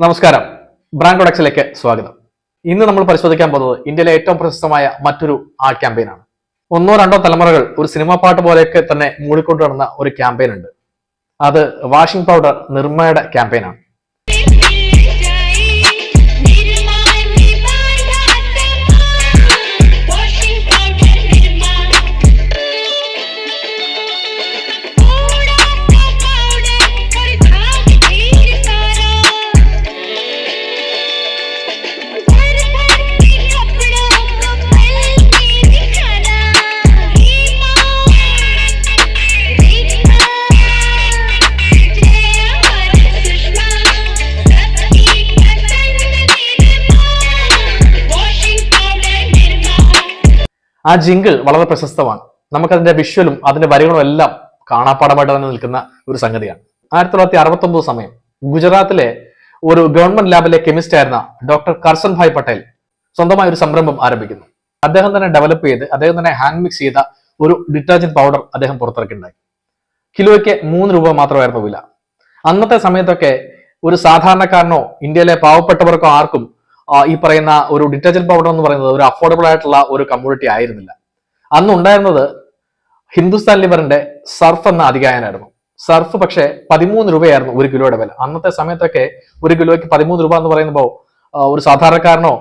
നമസ്കാരം, ബ്രാൻഡ് പ്രൊഡക്ട്സിലേക്ക് സ്വാഗതം. ഇന്ന് നമ്മൾ പരിശോധിക്കാൻ പോകുന്നത് ഇന്ത്യയിലെ ഏറ്റവും പ്രശസ്തമായ മറ്റൊരു ആഡ് ക്യാമ്പയിനാണ്. ഒന്നോ രണ്ടോ തലമുറകൾ ഒരു സിനിമാ പാട്ട് പോലെയൊക്കെ തന്നെ മൂടിക്കൊണ്ടു നടന്ന ഒരു ക്യാമ്പയിൻ ഉണ്ട്. അത് വാഷിംഗ് പൗഡർ നിർമ്മയുടെ ക്യാമ്പയിനാണ്. ആ ജിങ്കിൾ വളരെ പ്രശസ്തമാണ്. നമുക്കതിന്റെ വിഷ്വലും അതിന്റെ വരികളും എല്ലാം കാണാപ്പാടമായിട്ട് തന്നെ നിൽക്കുന്ന ഒരു സംഗതിയാണ്. 1969 സമയം ഗുജറാത്തിലെ ഒരു ഗവൺമെന്റ് ലാബിലെ കെമിസ്റ്റ് ആയിരുന്ന ഡോക്ടർ കർസൻ ഭായ് പട്ടേൽ സ്വന്തമായ ഒരു സംരംഭം ആരംഭിക്കുന്നു. അദ്ദേഹം തന്നെ ഡെവലപ്പ് ചെയ്ത് അദ്ദേഹം തന്നെ ഹാൻഡ് മിക്സ് ചെയ്ത ഒരു ഡിറ്റർജന്റ് പൗഡർ അദ്ദേഹം പുറത്തിറക്കിണ്ടായി. കിലോയ്ക്ക് 3 രൂപ മാത്രമായിരുന്നു വില. അന്നത്തെ സമയത്തൊക്കെ ഒരു സാധാരണക്കാരനോ ഇന്ത്യയിലെ പാവപ്പെട്ടവർക്കോ ആർക്കും ഈ പറയുന്ന ഒരു ഡിറ്റർജന്റ് പൗഡർ എന്ന് പറയുന്നത് ഒരു അഫോർഡബിൾ ആയിട്ടുള്ള ഒരു കമ്മ്യൂണിറ്റി ആയിരുന്നില്ല. അന്ന് ഉണ്ടായിരുന്നത് ഹിന്ദുസ്ഥാൻ ലിവറിന്റെ സർഫ് എന്ന അധികായനായിരുന്നു. സർഫ് പക്ഷേ 13 രൂപയായിരുന്നു 1 കിലോയുടെ വില. അന്നത്തെ സമയത്തൊക്കെ 1 കിലോയ്ക്ക് 13 രൂപ എന്ന് പറയുമ്പോൾ ഒരു സാധാരണക്കാരനോ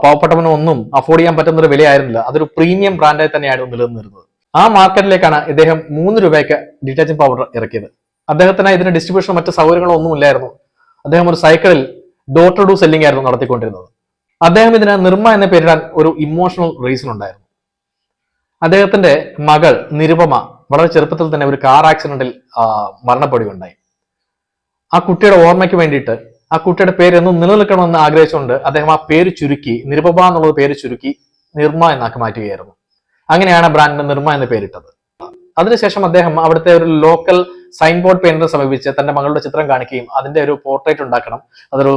പാവപ്പെട്ടവനോ ഒന്നും അഫോർഡ് ചെയ്യാൻ പറ്റുന്ന ഒരു വിലയായിരുന്നില്ല. അതൊരു പ്രീമിയം ബ്രാൻഡായി തന്നെയായിരുന്നു നിലനിന്നിരുന്നത്. ആ മാർക്കറ്റിലേക്കാണ് ഇദ്ദേഹം 3 രൂപയ്ക്ക് ഡിറ്റർജന്റ് പൗഡർ ഇറക്കിയത്. അദ്ദേഹത്തിന് ഇതിന് ഡിസ്ട്രിബ്യൂഷനോ മറ്റു സൗകര്യങ്ങളോ ഒന്നും ഇല്ലായിരുന്നു. അദ്ദേഹം ഒരു സൈക്കിളിൽ ഡോർ ടു ഡോർ സെല്ലിംഗ് ആയിരുന്നു നടത്തിക്കൊണ്ടിരുന്നത്. അദ്ദേഹം ഇതിന് നിർമ്മ എന്ന പേരിടാൻ ഒരു ഇമോഷണൽ റീസൺ ഉണ്ടായിരുന്നു. അദ്ദേഹത്തിന്റെ മകൾ നിരുപമ വളരെ ചെറുപ്പത്തിൽ തന്നെ ഒരു കാർ ആക്സിഡന്റിൽ മരണപ്പെടുകയുണ്ടായി. ആ കുട്ടിയുടെ ഓർമ്മയ്ക്ക് വേണ്ടിയിട്ട് ആ കുട്ടിയുടെ പേര് എന്നും നിലനിൽക്കണമെന്ന് ആഗ്രഹിച്ചുകൊണ്ട് അദ്ദേഹം ആ പേര് ചുരുക്കി നിരുപമ എന്നുള്ള പേര് ചുരുക്കി നിർമ്മ എന്നാക്കി മാറ്റുകയായിരുന്നു. അങ്ങനെയാണ് ബ്രാൻഡിന് നിർമ്മ എന്ന് പേരിട്ടത്. അതിനുശേഷം അദ്ദേഹം അവിടുത്തെ ഒരു ലോക്കൽ സൈൻ ബോർഡ് പെയിന്ററെ സമീപിച്ച് തന്റെ മകളുടെ ചിത്രം കാണിക്കുകയും അതിന്റെ ഒരു പോർട്രേറ്റ് ഉണ്ടാക്കണം, അതൊരു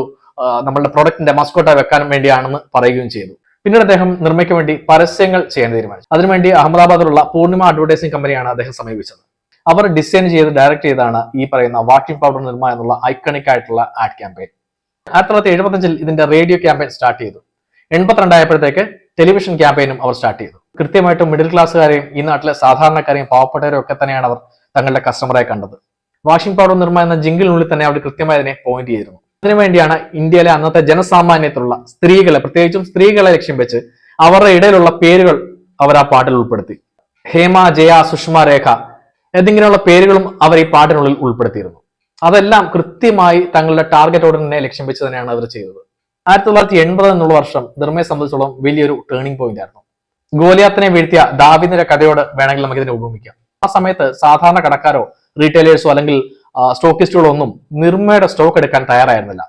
നമ്മളുടെ പ്രൊഡക്റ്റിന്റെ മസ്കോട്ടായി വെക്കാനും വേണ്ടിയാണെന്ന് പറയുകയും ചെയ്തു. പിന്നീട് അദ്ദേഹം നിർമ്മയ്ക്ക് വേണ്ടി പരസ്യങ്ങൾ ചെയ്യാൻ തീരുമാനിച്ചു. അതിനുവേണ്ടി അഹമ്മദാബാദിലുള്ള പൂർണിമ അഡ്വർടൈസിംഗ് കമ്പനിയാണ് അദ്ദേഹം സമീപിച്ചത്. അവർ ഡിസൈൻ ചെയ്ത് ഡയറക്ട് ചെയ്താണ് ഈ പറയുന്ന വാഷിംഗ് പൗഡർ നിർമ്മ എന്നുള്ള ഐക്കണിക് ആയിട്ടുള്ള ആഡ് ക്യാമ്പയിൻ. 1975 ഇതിന്റെ റേഡിയോ ക്യാമ്പയിൻ സ്റ്റാർട്ട് ചെയ്തു. 82 ആയപ്പോഴത്തേക്ക് ടെലിവിഷൻ ക്യാമ്പയിനും അവർ സ്റ്റാർട്ട് ചെയ്തു. കൃത്യമായിട്ടും മിഡിൽ ക്ലാസ്സുകാരെയും ഈ നാട്ടിലെ സാധാരണക്കാരെയും പാവപ്പെട്ടവരെയും ഒക്കെ തന്നെയാണ് അവർ തങ്ങളുടെ കസ്റ്റമറായി കണ്ടത്. വാഷിംഗ് പൗഡർ നിർമ്മ എന്ന ജിങ്കിളിനുള്ളിൽ തന്നെ അവർ കൃത്യമായി അതിനെ പോയിന്റ് ചെയ്തിരുന്നു. അതിനുവേണ്ടിയാണ് ഇന്ത്യയിലെ അന്നത്തെ ജനസാമാന്യത്തിലുള്ള സ്ത്രീകളെ, പ്രത്യേകിച്ചും സ്ത്രീകളെ ലക്ഷ്യം വെച്ച് അവരുടെ ഇടയിലുള്ള പേരുകൾ അവർ ആ പാട്ടിൽ ഉൾപ്പെടുത്തി. ഹേമ, ജയ, സുഷമ, രേഖ എന്നിങ്ങനെയുള്ള പേരുകളും അവർ ഈ പാട്ടിനുള്ളിൽ ഉൾപ്പെടുത്തിയിരുന്നു. അതെല്ലാം കൃത്യമായി തങ്ങളുടെ ടാർഗറ്റ് ഓഡിയൻസിനെ ലക്ഷ്യം വെച്ച് തന്നെയാണ് അവർ ചെയ്തത്. 1980 എന്നുള്ള വർഷം നിർമ്മയെ സംബന്ധിച്ചോളം വലിയൊരു ടേണിംഗ് പോയിന്റ് ആയിരുന്നു. ഗോലിയാത്തിനെ വീഴ്ത്തിയ ദാവീദിന്റെ കഥയോട് വേണമെങ്കിൽ നമുക്ക് ഇതിനെ ഉപമിക്കാം. ആ സമയത്ത് സാധാരണ കടക്കാരോ റീറ്റെയിലേഴ്സോ അല്ലെങ്കിൽ സ്റ്റോക്കിസ്റ്റുകളോ ഒന്നും നിർമ്മയുടെ സ്റ്റോക്ക് എടുക്കാൻ തയ്യാറായിരുന്നില്ല.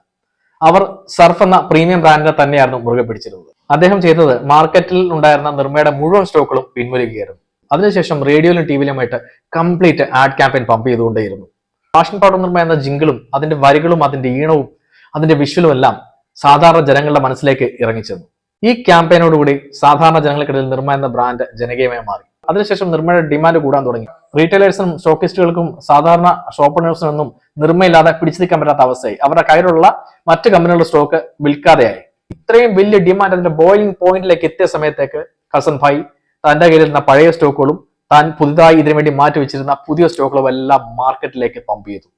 അവർ സർഫ് എന്ന പ്രീമിയം ബ്രാൻഡിനെ തന്നെയായിരുന്നു മുറുകെ പിടിച്ചിരുന്നത്. അദ്ദേഹം ചെയ്തത് മാർക്കറ്റിൽ ഉണ്ടായിരുന്ന നിർമ്മയുടെ മുഴുവൻ സ്റ്റോക്കുകളും പിൻവലിക്കുകയായിരുന്നു. അതിനുശേഷം റേഡിയോയിലും ടിവിയിലുമായിട്ട് കംപ്ലീറ്റ് ആഡ് ക്യാമ്പയിൻ പമ്പ് ചെയ്തുകൊണ്ടേയിരുന്നു. വാഷിംഗ് പൗഡർ നിർമ്മ എന്ന ജിങ്കിളും അതിന്റെ വരികളും അതിന്റെ ഈണവും അതിന്റെ വിഷ്വലും എല്ലാം സാധാരണ ജനങ്ങളുടെ മനസ്സിലേക്ക് ഇറങ്ങിച്ചെന്നു. ഈ ക്യാമ്പയിനോടുകൂടി സാധാരണ ജനങ്ങൾക്കിടയിൽ നിർമ്മ എന്ന ബ്രാൻഡ് ജനകീയമായി മാറി. അതിനുശേഷം നിർമ്മയുടെ ഡിമാൻഡ് കൂടാൻ തുടങ്ങി. റീറ്റെയിലേഴ്സിനും സ്റ്റോക്കിസ്റ്റുകൾക്കും സാധാരണ ഷോപ്പേഴ്സിനൊന്നും നിർമ്മയില്ലാതെ പിടിച്ചു നിൽക്കാൻ പറ്റാത്ത അവസ്ഥയായി. അവരുടെ കയ്യിലുള്ള മറ്റു കമ്പനികളുടെ സ്റ്റോക്ക് വിൽക്കാതെയായി. ഇത്രയും വലിയ ഡിമാൻഡ് അതിന്റെ ബോയിലിംഗ് പോയിന്റിലേക്ക് എത്തിയ സമയത്തേക്ക് കസൻ ഭായ് തന്റെ കയ്യിലിരുന്ന പഴയ സ്റ്റോക്കുകളും താൻ പുതുതായി ഇതിനു വേണ്ടി മാറ്റി വെച്ചിരുന്ന പുതിയ സ്റ്റോക്കുകളും എല്ലാം മാർക്കറ്റിലേക്ക് പമ്പ് ചെയ്തു.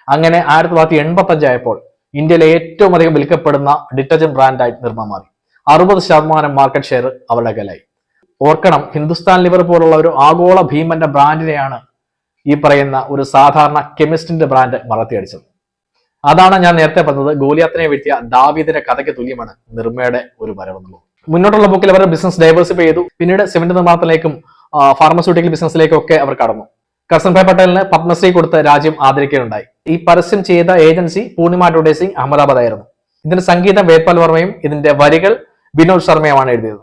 അങ്ങനെ 1985 ആയപ്പോൾ ഇന്ത്യയിലെ ഏറ്റവും അധികം വിൽക്കപ്പെടുന്ന ഡിറ്റർജന്റ് ബ്രാൻഡായി നിർമ്മ മാറി. 60% മാർക്കറ്റ് ഷെയർ അവരുടെ കയ്യിലായി. ഓർക്കണം, ഹിന്ദുസ്ഥാൻ ലിവർ പോലുള്ള ഒരു ആഗോള ഭീമന്റെ ബ്രാൻഡിനെയാണ് ഈ പറയുന്ന ഒരു സാധാരണ കെമിസ്റ്റിന്റെ ബ്രാൻഡ് മറത്തിയടിച്ചത്. അതാണ് ഞാൻ നേരത്തെ പറഞ്ഞത്, ഗോലിയാത്തിനെ വീഴ്ത്തിയ ദാവീദിന്റെ കഥയ്ക്ക് തുല്യമാണ് നിർമ്മയുടെ ഒരു വരവെന്നുള്ളത്. മുന്നോട്ടുള്ള ബുക്കിൽ അവർ ബിസിനസ് ഡൈവേഴ്സിഫൈ ചെയ്തു. പിന്നീട് സിമന്റ് നിർമ്മാണത്തിലേക്കും ഫാർമസ്യൂട്ടിക്കൽ ബിസിനസ്സിലേക്കും ഒക്കെ അവർ കടന്നു. കർസൻ ഭായ് പട്ടേലിന് പത്മശ്രീ കൊടുത്ത് രാജ്യം ആദരിക്കുകയുണ്ടായി. ഈ പരസ്യം ചെയ്ത ഏജൻസി പൂർണിമ അഡ്വർടൈസിംഗ് അഹമ്മദാബാദ് ആയിരുന്നു. ഇതിന്റെ സംഗീതം വേദ്പാൽ വർമ്മയും ഇതിന്റെ വരികൾ വിനോദ് ശർമ്മയുമാണ് എഴുതിയത്.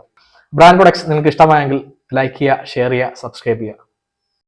ബ്രാൻഡ് പ്രൊഡക്ട്സ് നിങ്ങൾക്ക് ഇഷ്ടമായെങ്കിൽ ലൈക്ക് ചെയ്യുക, ഷെയർ ചെയ്യുക, സബ്സ്ക്രൈബ് ചെയ്യുക.